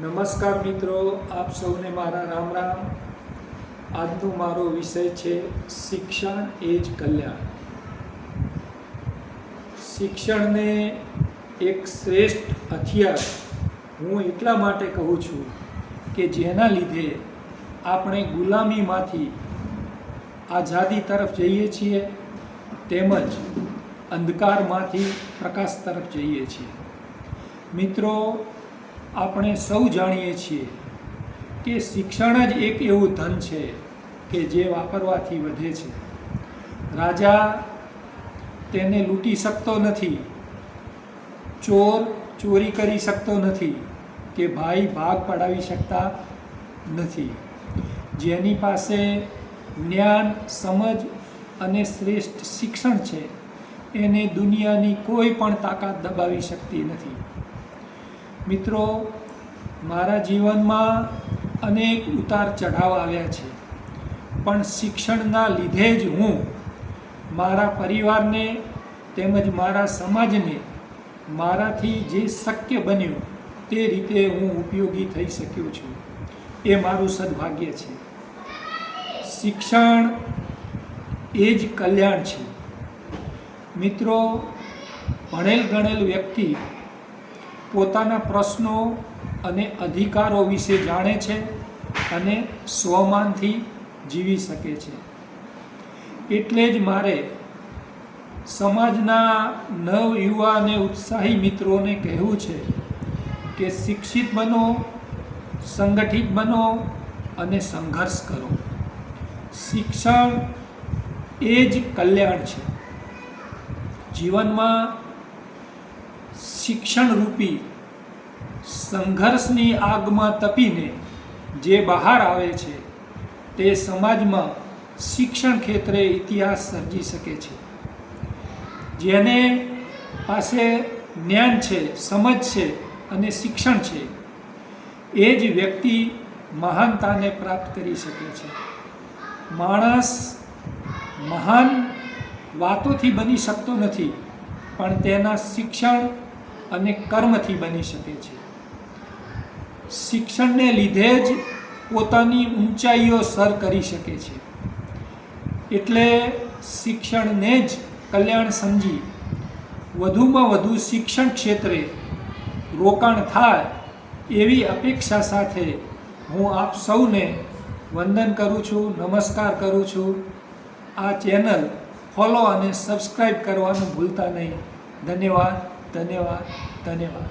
નમસ્કાર મિત્રો, આપ સૌને મારા રામ રામ। આજનો મારો વિષય છે શિક્ષણ એ જ કલ્યાણ। શિક્ષણને એક શ્રેષ્ઠ હથિયાર હું એટલા માટે કહું છું કે જેના લીધે આપણે ગુલામીમાંથી આઝાદી તરફ જઈએ છીએ, તેમજ અંધકારમાંથી પ્રકાશ તરફ જઈએ છીએ। મિત્રો, આપણે સૌ જાણીએ છીએ કે શિક્ષણ જ એક એવું ધન છે કે જે વાપરવાથી વધે છે। રાજા તેને લૂંટી શકતો નથી, ચોર ચોરી કરી શકતો નથી કે ભાઈ ભાગ પડાવી શકતા નથી। જેની પાસે જ્ઞાન, સમજ અને શ્રેષ્ઠ શિક્ષણ છે એને દુનિયાની કોઈ પણ તાકાત દબાવી શકતી નથી। મિત્રો, મારા જીવનમાં અનેક ઉતાર ચઢાવ આવ્યા છે, પણ શિક્ષણના લીધે જ હું મારા પરિવારને તેમજ મારા સમાજને મારાથી જે શક્ય બન્યું તે રીતે હું ઉપયોગી થઈ શક્યો છું। એ મારું સદભાગ્ય છે। શિક્ષણ એ જ કલ્યાણ છે। મિત્રો, ભણેલ ગણેલ વ્યક્તિ પોતાના પ્રશ્નો અને અધિકારો વિશે જાણે છે અને સ્વમાનથી જીવી શકે છે। એટલે જ મારે સમાજના નવયુવા અને ઉત્સાહી મિત્રોને કહેવું છે કે શિક્ષિત બનો, સંગઠિત બનો અને સંઘર્ષ કરો। શિક્ષણ એ જ કલ્યાણ છે। જીવનમાં શિક્ષણરૂપી સંઘર્ષની આગમાં તપીને જે બહાર આવે છે તે સમાજમાં શિક્ષણ ક્ષેત્રે ઇતિહાસ સર્જી શકે છે। જેને પાસે જ્ઞાન છે, સમજ છે અને શિક્ષણ છે એ જ વ્યક્તિ મહાનતાને પ્રાપ્ત કરી શકે છે। માણસ મહાન વાતોથી બની શકતો નથી, પણ તેના શિક્ષણ અને કર્મથી બની શકે છે। શિક્ષણને લીધે જ પોતાની ઊંચાઈઓ સર કરી શકે છે। એટલે શિક્ષણને જ કલ્યાણ સમજી વધુમાં વધુ શિક્ષણ ક્ષેત્રે રોકાણ થાય એવી અપેક્ષા સાથે હું આપ સૌને વંદન કરું છું, નમસ્કાર કરું છું। આ ચેનલ ફોલો અને સબસ્ક્રાઈબ કરવાનું ભૂલતા નહીં। ધન્યવાદ, ધન્યવાદ, ધન્યવાદ।